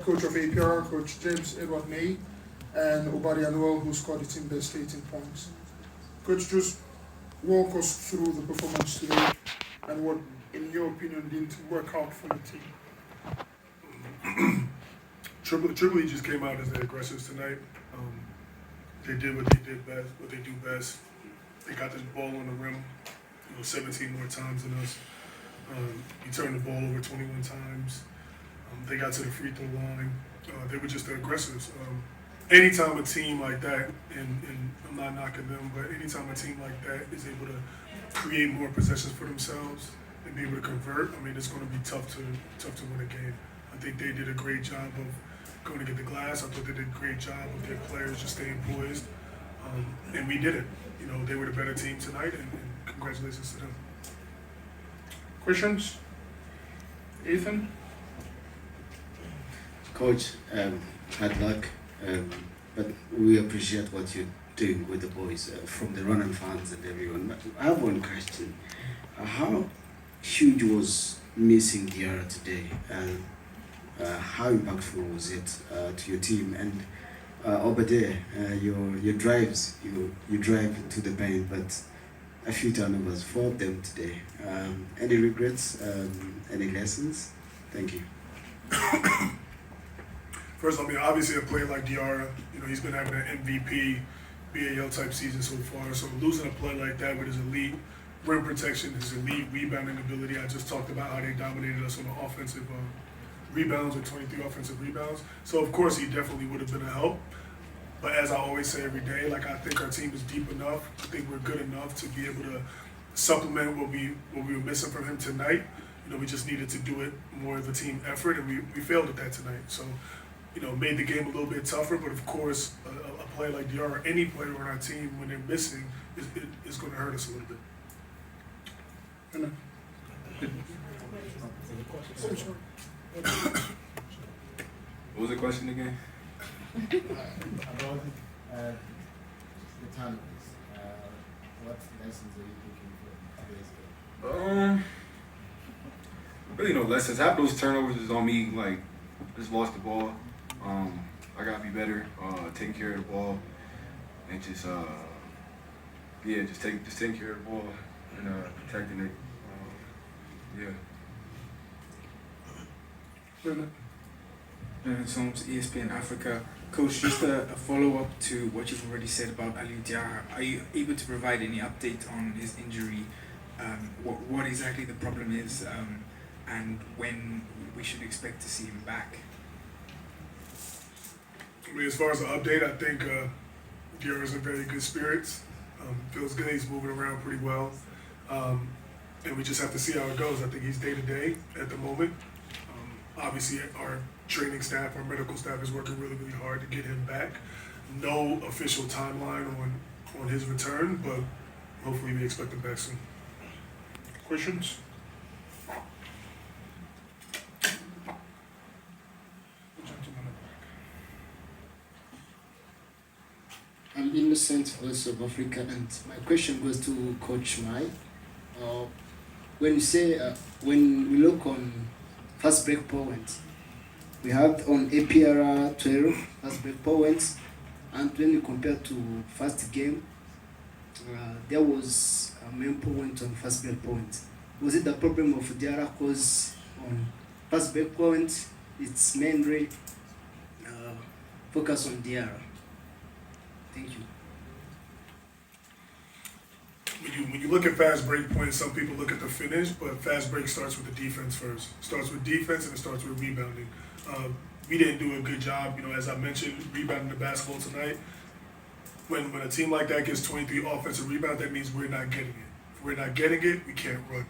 Coach of APR, Coach JamesEdwards and Obari Anuel, who scored the team best 18 points. Coach, just walk us through the performance today and what, in your opinion, didn't work out for the team. Tripoli just came out as the aggressors tonight. They did what they did best, what they do best. They got the ball on the rim, 17 more times than us. We turned the ball over 21 times. They got to the free throw line. They were just the aggressors. Anytime a team like that, and I'm not knocking them, but anytime a team like that is able to create more possessions for themselves and be able to convert, I mean, it's going to be tough to win a game. I think they did a great job of going to get the glass. I thought they did a great job of their players just staying poised, and we did it. They were the better team tonight, and congratulations to them. Questions? Ethan? Coach, hard luck, but we appreciate what you're doing with the boys, from the Ronan fans and everyone. I have one question. How huge was missing Diarra today? How impactful was it to your team? And over there, your drives, you drive to the paint, but a few turnovers, 4 of them today. Any regrets? Any lessons? Thank you. First, obviously a player like Diarra, he's been having an MVP, BAL type season so far. So losing a player like that with his elite rim protection, his elite rebounding ability, I just talked about how they dominated us on the offensive rebounds with 23 offensive rebounds. So of course he definitely would have been a help. But as I always say every day, I think our team is deep enough. I think we're good enough to be able to supplement what we were missing from him tonight. We just needed to do it more of a team effort, and we failed at that tonight. So, made the game a little bit tougher. But of course, a player like Diarra, any player on our team, when they're missing, is going to hurt us a little bit. What was the question again? About the tournaments. What lessons are you taking from today's game? Really no lessons. Half those turnovers is on me. Just lost the ball. I gotta be better, taking care of the ball, and just taking care of the ball and protecting it. Soms, ESPN Africa. Coach, just a follow-up to what you've already said about AlAhli Diarra. Are you able to provide any update on his injury? What exactly the problem is, and when we should expect to see him back? As far as the update, I think Diarra's in very good spirits. Feels good. He's moving around pretty well. And we just have to see how it goes. I think he's day-to-day at the moment. Obviously, our training staff, our medical staff is working really, really hard to get him back. No official timeline on his return, but hopefully we expect him back soon. Questions? I'm Innocent, also of Africa, and my question goes to Coach Mai. When you say, when we look on fast break points, we have on APR 12 fast break points, and when you compare to first game, there was a main point on fast break points. Was it the problem of Diarra? Because on fast break points, it's mainly focus on Diarra. Thank you. When you look at fast break points, some people look at the finish, but fast break starts with the defense first. Starts with defense and it starts with rebounding. We didn't do a good job, as I mentioned, rebounding the basketball tonight. When a team like that gets 23 offensive rebounds, that means we're not getting it. If we're not getting it, we can't run.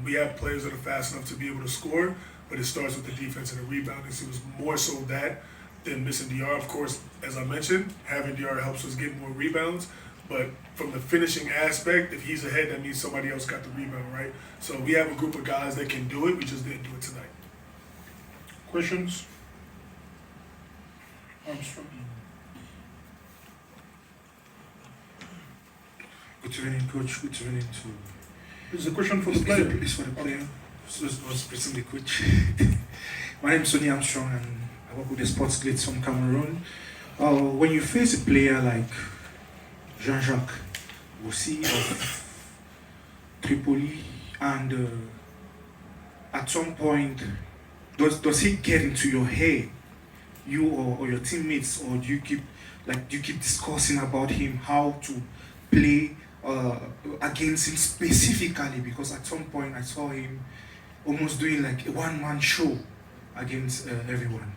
We have players that are fast enough to be able to score, but it starts with the defense and the rebounding. So it was more so that than missing Diarra. Of course, as I mentioned, having Diarra helps us get more rebounds. But from the finishing aspect, if he's ahead, that means somebody else got the rebound, right? So we have a group of guys that can do it. We just didn't do it tonight. Questions? Armstrong. Good evening, Coach. Good evening to. Is the question for the player? It's for the player. So I was pressing the coach. My name is Sonny Armstrong, and I work with the sports glitz from Cameroon. When you face a player like Jean-Jacques Boussi of Tripoli, and at some point, does he get into your head, you or your teammates, or do you keep discussing about him, how to play against him specifically? Because at some point I saw him almost doing like a one-man show against everyone.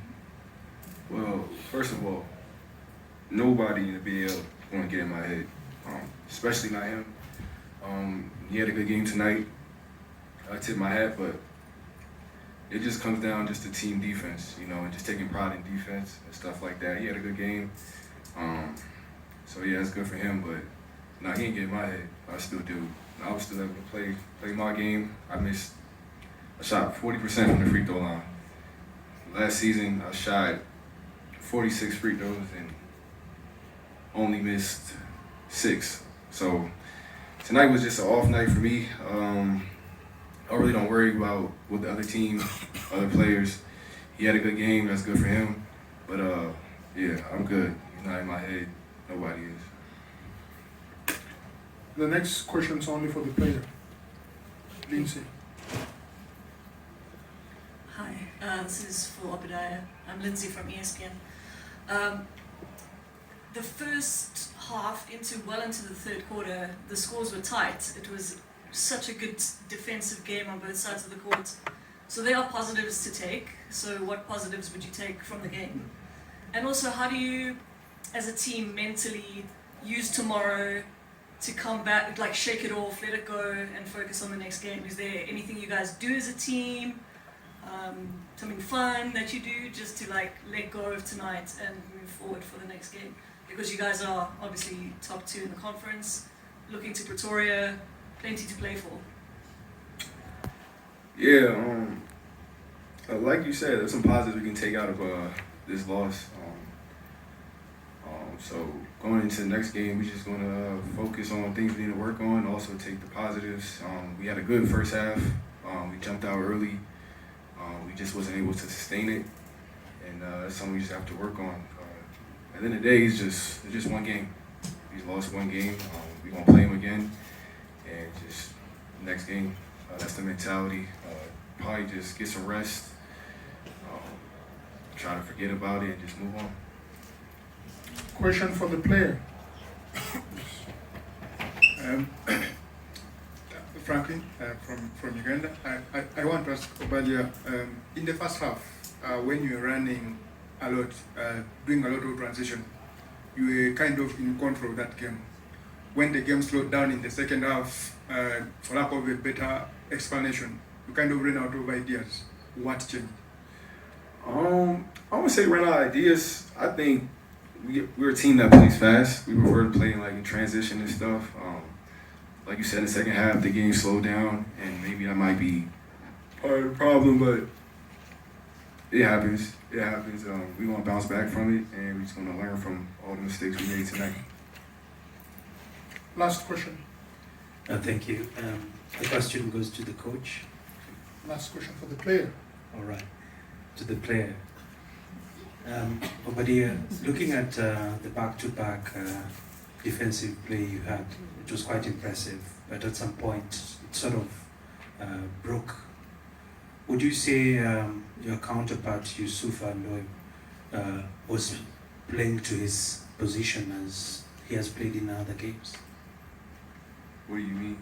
Well, first of all, nobody in the BL is going to get in my head, especially not him. He had a good game tonight. I tip my hat, but it just comes down just to team defense, and just taking pride in defense and stuff like that. He had a good game. So yeah, it's good for him, but no, he ain't get in my head. I still do. I was still able to play my game. I shot 40% from the free throw line. Last season, I shot 46 free throws and only missed 6. So tonight was just an off night for me. I really don't worry about what the other team, other players. He had a good game, that's good for him. But yeah, I'm good. He's not in my head. Nobody is. The next question is only for the player. Lindsay. Hi, this is for Obadiah. I'm Lindsay from ESPN. The first half well into the third quarter, the scores were tight. It was such a good defensive game on both sides of the court. So there are positives to take. So what positives would you take from the game? And also, how do you, as a team, mentally use tomorrow to come back, like shake it off, let it go, and focus on the next game? Is there anything you guys do as a team? Something fun that you do just to like let go of tonight and move forward for the next game? Because you guys are obviously top 2 in the conference, looking to Pretoria, plenty to play for. Yeah, like you said, there's some positives we can take out of this loss. So going into the next game, we're just going to focus on things we need to work on, also take the positives. We had a good first half. We jumped out early. We just wasn't able to sustain it, and that's something we just have to work on. At the end of the day, it's just one game. We lost one game. We're going to play him again, and just next game, that's the mentality. Probably just get some rest, try to forget about it, and just move on. Question for the player. Franklin from Uganda. I want to ask Obadiah, in the first half, when you were running a lot, doing a lot of transition, you were kind of in control of that game. When the game slowed down in the second half, for lack of a better explanation, you kind of ran out of ideas. What changed? I wouldn't say run out of ideas. I think we're a team that plays fast. We prefer to play like in transition and stuff. Like you said, in the second half, the game slowed down, and maybe that might be part of the problem, but it happens. It happens. We're going to bounce back from it, and we're just going to learn from all the mistakes we made tonight. Last question. Thank you. The question goes to the coach. Last question for the player. All right. To the player. Obadiah, looking at the back-to-back defensive play you had, it was quite impressive, but at some point it sort of broke. Would you say your counterpart, Yusufa Ndoye, was playing to his position as he has played in other games? What do you mean?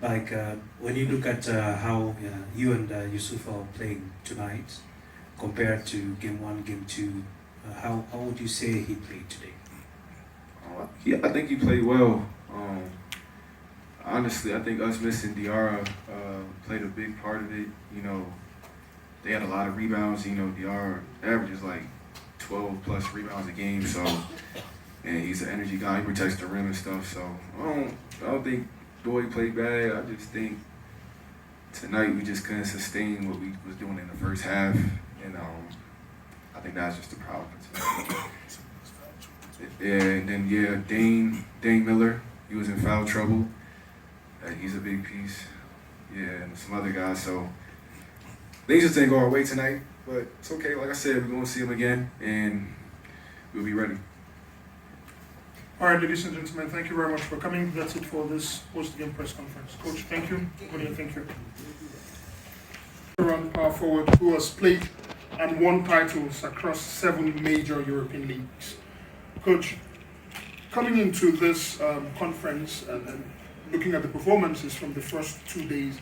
Like when you look at how you and Yusufa are playing tonight compared to game 1, game 2, how would you say he played today? I think he played well. Honestly, I think us missing Diarra played a big part of it. They had a lot of rebounds. Diarra averages like 12 plus rebounds a game. So, and he's an energy guy. He protects the rim and stuff. So I don't think Doyle played bad. I just think tonight we just couldn't sustain what we was doing in the first half, and I think that's just the problem tonight. Yeah, and then Dane Miller, he was in foul trouble. He's a big piece. Yeah, and some other guys. So things just didn't go our way tonight, but it's okay. Like I said, we're gonna see him again, and we'll be ready. All right, ladies and gentlemen, thank you very much for coming. That's it for this post-game press conference. Coach, thank you. Konya, thank you. Around power forward who has played and won titles across 7 major European leagues. Coach, coming into this conference and looking at the performances from the first 2 days,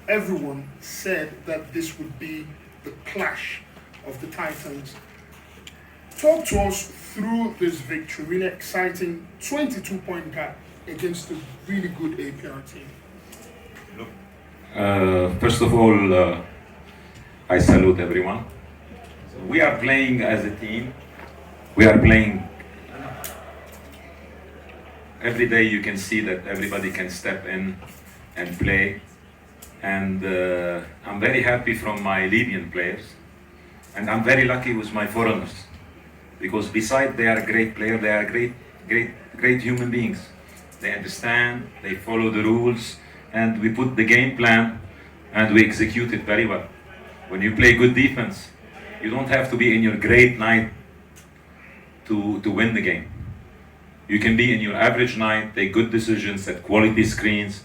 everyone said that this would be the clash of the Titans. Talk to us through this victory, really exciting 22-point gap against a really good APR team. First of all, I salute everyone. We are playing as a team. We are playing every day. You can see that everybody can step in and play. And I'm very happy from my Libyan players. And I'm very lucky with my foreigners. Because besides they are great players, they are great human beings. They understand, they follow the rules, and we put the game plan and we execute it very well. When you play good defense, you don't have to be in your great night to win the game. You can be in your average night, take good decisions, set quality screens,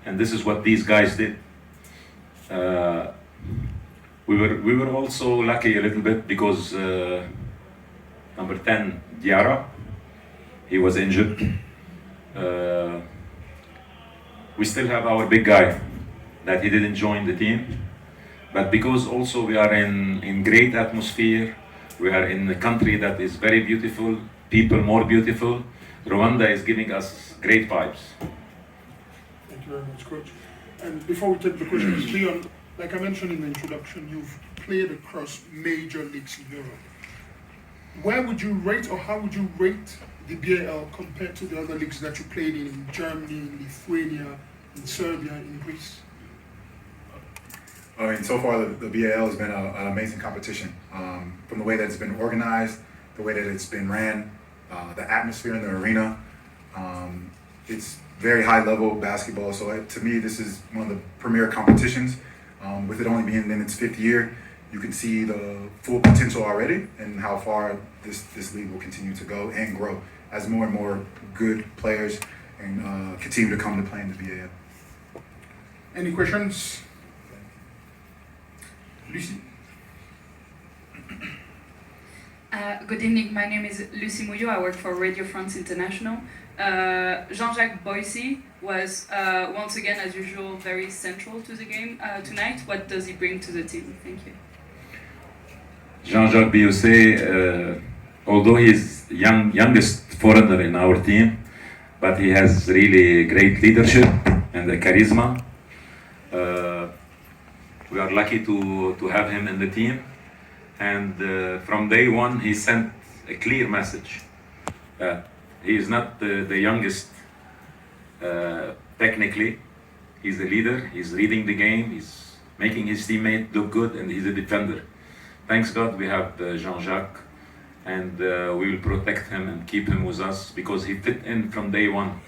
and this is what these guys did. We were also lucky a little bit because number 10, Diarra, he was injured. We still have our big guy that he didn't join the team. But because also we are in great atmosphere, we are in a country that is very beautiful, people more beautiful, Rwanda is giving us great vibes. Thank you very much, Coach. And before we take the questions, Leon, like I mentioned in the introduction, you've played across major leagues in Europe. Where would you rate, or how would you rate the BAL compared to the other leagues that you played in Germany, in Lithuania, in Serbia, in Greece? I mean, so far the BAL has been an amazing competition. From the way that it's been organized, the way that it's been ran, the atmosphere in the arena. It's very high level basketball. So to me, this is one of the premier competitions. With it only being in its 5th year, you can see the full potential already and how far this league will continue to go and grow as more and more good players and continue to come to play in the BAL. Any questions? Lucy? Good evening, my name is Lucy Mouillot, I work for Radio France International. Jean-Jacques Boissy was once again, as usual, very central to the game tonight. What does he bring to the team? Thank you. Jean-Jacques Boissy, although he's youngest foreigner in our team, but he has really great leadership and a charisma. We are lucky to have him in the team, and from day one he sent a clear message that he is not the youngest technically. He's a leader, he's reading the game, he's making his teammate look good, and he's a defender. Thanks God we have Jean-Jacques, and we will protect him and keep him with us because he fit in from day one.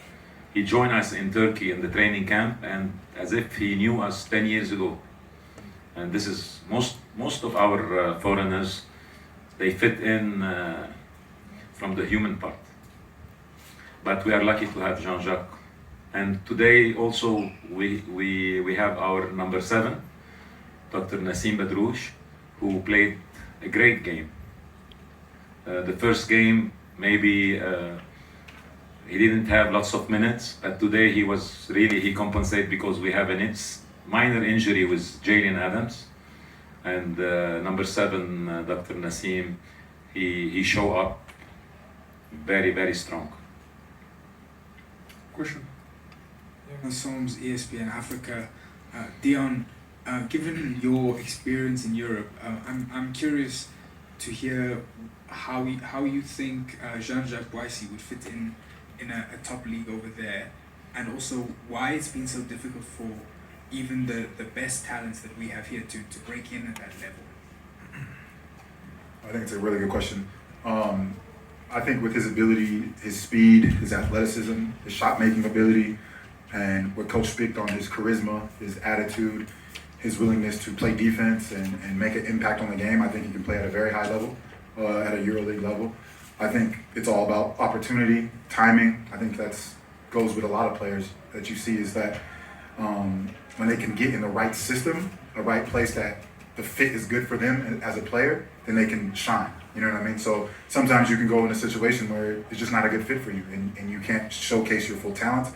He joined us in Turkey in the training camp, and as if he knew us 10 years ago. And this is most of our foreigners, they fit in from the human part. But we are lucky to have Jean-Jacques. And today also we have our number 7, Dr. Nassim Badrouche, who played a great game. The first game, maybe he didn't have lots of minutes, but today he compensated because we have a minor injury with Jalen Adams. And number 7, Dr. Nassim, he showed up very, very strong. Question? Dion Soms, ESPN Africa. Dion, given your experience in Europe, I'm curious to hear how you think Jean-Jacques Boissy would fit in a top league over there, and also why it's been so difficult for even the best talents that we have here to break in at that level. I think it's a really good question. I think with his ability, his speed, his athleticism, his shot-making ability, and what Coach speaks on, his charisma, his attitude, his willingness to play defense and make an impact on the game. I think he can play at a very high level, at a EuroLeague level. I think it's all about opportunity, timing. I think that's goes with a lot of players that you see is that when they can get in the right system, a right place that the fit is good for them as a player, then they can shine. You know what I mean? So sometimes you can go in a situation where it's just not a good fit for you and you can't showcase your full talent.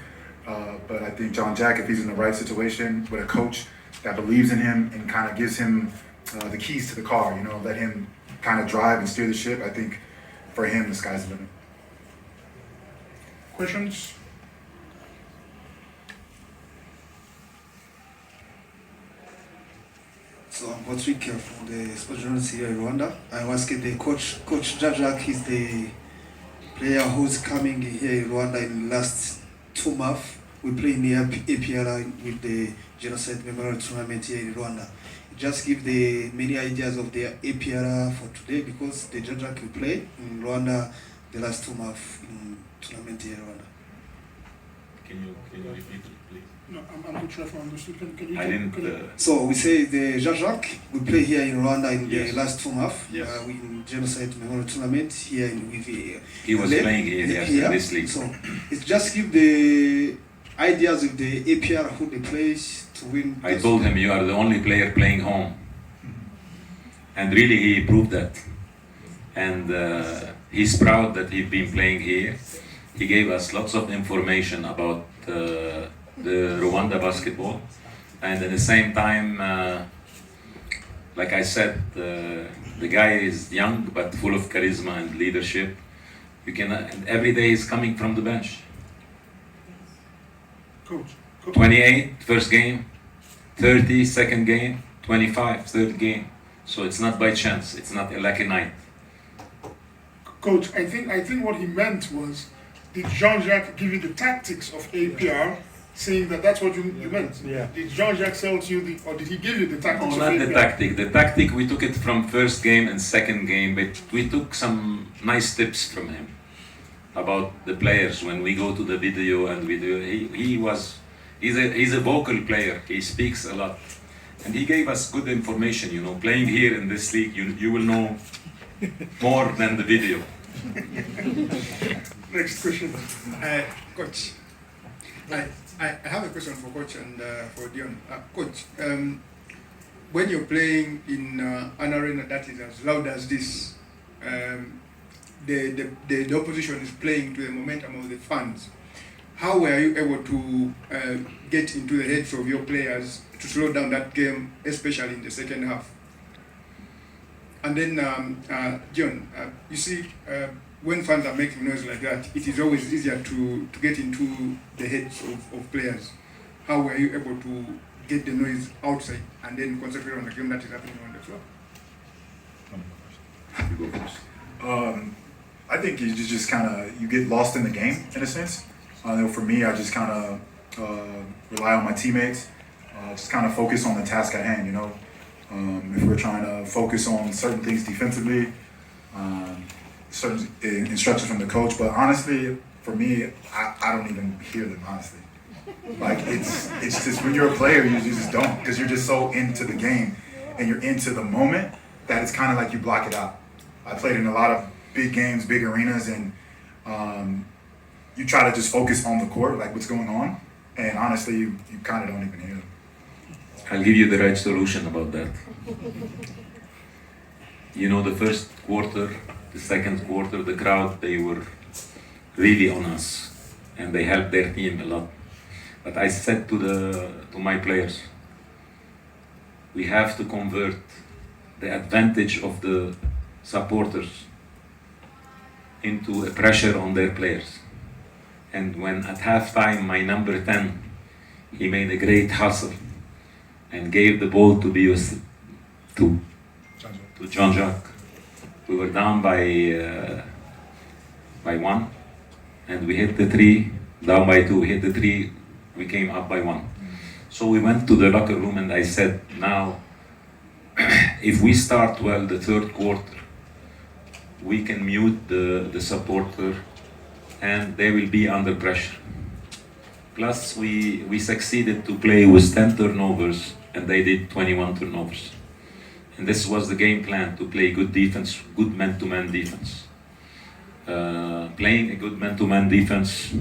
But I think John Jack, if he's in the right situation with a coach that believes in him and kind of gives him the keys to the car, you know, let him kind of drive and steer the ship, I think for him, the sky's the limit. Questions? So I'm Patrick from the Sports Journalist here in Rwanda. I was asking the Coach Jajak is the player who's coming here in Rwanda in the last 2 months. We play in the APR with the Genocide Memorial Tournament here in Rwanda. Just give the many ideas of the APR for today because the Jajak will play in Rwanda the last 2 months in tournament here in Rwanda. Can you repeat it, please? No, I'm not sure if I understood. Can you? I didn't. So we say the Jajak will play here in Rwanda in Yes. the last 2 months. Yes. In Genocide Memorial Tournament here in with He was playing here, in this league. So it's just give the ideas of the APR who they play to win. I told him you are the only player playing home, and really he proved that. And he's proud that he's been playing here. He gave us lots of information about the Rwanda basketball, and at the same time, like I said, the guy is young but full of charisma and leadership. You can, and every day is coming from the bench. Coach. 28 first game, 30 second game, 25 third game. So it's not by chance. It's not a lucky night. Coach, I think what he meant was, did Jean-Jacques give you the tactics of APR, saying that that's what you meant? Yeah. Did Jean-Jacques sell to you, or did he give you the tactics No, of not APR? the tactic. The tactic, we took it from first game and second game, but we took some nice tips from him about the players. When we go to the video and we do, he's a vocal player. He speaks a lot. And he gave us good information, you know, playing here in this league, you will know more than the video. Next question. Coach, I have a question for Coach and for Dion. Coach, when you're playing in an arena that is as loud as this, the opposition is playing to the momentum of the fans. How were you able to get into the heads of your players to slow down that game, especially in the second half? And then, John, you see, when fans are making noise like that, it is always easier to get into the heads of players. How were you able to get the noise outside and then concentrate on the game that is happening on the floor? You go first. I think you just kind of, you get lost in the game in a sense. I know for me, I just kind of rely on my teammates, just kind of focus on the task at hand, you know. If we're trying to focus on certain things defensively, certain instructions from the coach, but honestly, for me, I don't even hear them, honestly. Like, it's just, when you're a player, you just don't, because you're just so into the game and you're into the moment that it's kind of like you block it out. I played in a lot of big games, big arenas, and you try to just focus on the court, like what's going on, and honestly, you kind of don't even hear them. I'll give you the right solution about that. You know, the first quarter, the second quarter, the crowd, they were really on us, and they helped their team a lot. But I said to my players, we have to convert the advantage of the supporters into a pressure on their players. And when at halftime, my number 10, he made a great hustle and gave the ball to to Jean-Jacques. We were down by 1, and we hit the 3, down by 2, we hit the 3, we came up by 1. So we went to the locker room and I said, now, if we start well the third quarter, we can mute the supporter and they will be under pressure. Plus, we succeeded to play with 10 turnovers and they did 21 turnovers. And this was the game plan, to play good defense, good man-to-man defense. Playing a good man-to-man defense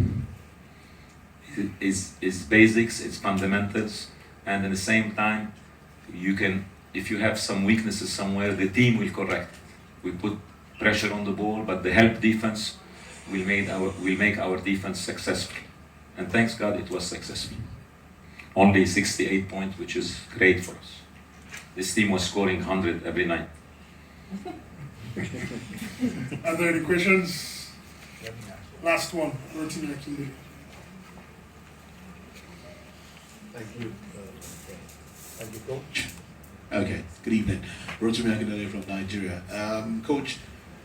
is basics, it's fundamentals, and at the same time, you can, if you have some weaknesses somewhere, the team will correct it. We put pressure on the ball, but the help defense will make our defense successful. And thanks God it was successful. Only 68 points, which is great for us. This team was scoring 100 every night. Are there any questions? Last one, Rotimi Akindele. Thank you. Thank you, Coach. Okay, good evening. Rotimi Akindele from Nigeria. Coach,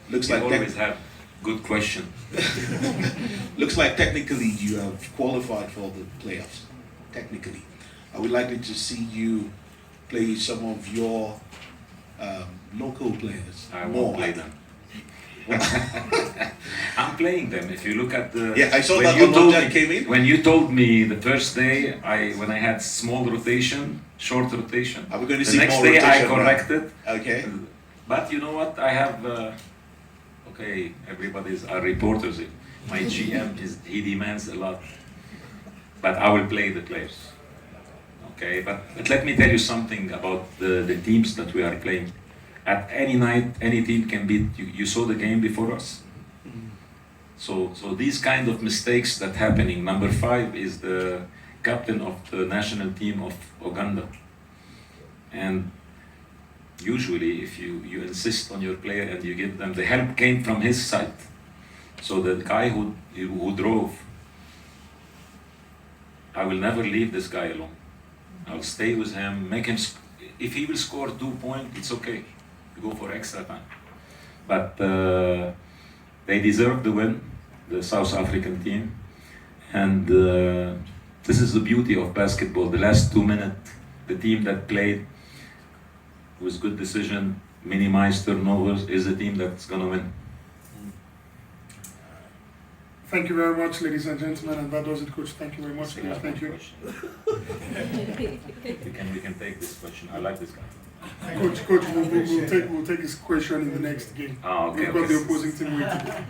looks You like always have good question. looks like technically you have qualified for the playoffs. Technically, are we likely to see you play some of your local players? I won't play them. I'm playing them. If you look at the I saw when that you one told that me- came in. When you told me the first day, when I had small rotation, short rotation. Are we going to the see next more day I rotation now? corrected. Okay. But you know what? I have. Okay, everybody's are reporters. My GM he demands a lot. But I will play the players. Okay, but let me tell you something about the teams that we are playing. At any night, any team can beat you. You saw the game before us. So these kind of mistakes that happening. Number 5 is the captain of the national team of Uganda. And usually if you insist on your player and you give them, the help came from his side. So the guy who drove, I will never leave this guy alone. I'll stay with him, make him, if he will score 2 points, it's okay. You go for extra time. But they deserve the win, the South African team. And this is the beauty of basketball. The last 2 minutes, the team that played with good decision, minimized turnovers, is the team that's gonna win. Thank you very much, ladies and gentlemen, and that does it, Coach. Thank you very much. Yeah, Thank you. We can take this question. I like this guy. Coach, we'll take this question in the next game. Ah, okay, We've got okay. the opposing team waiting.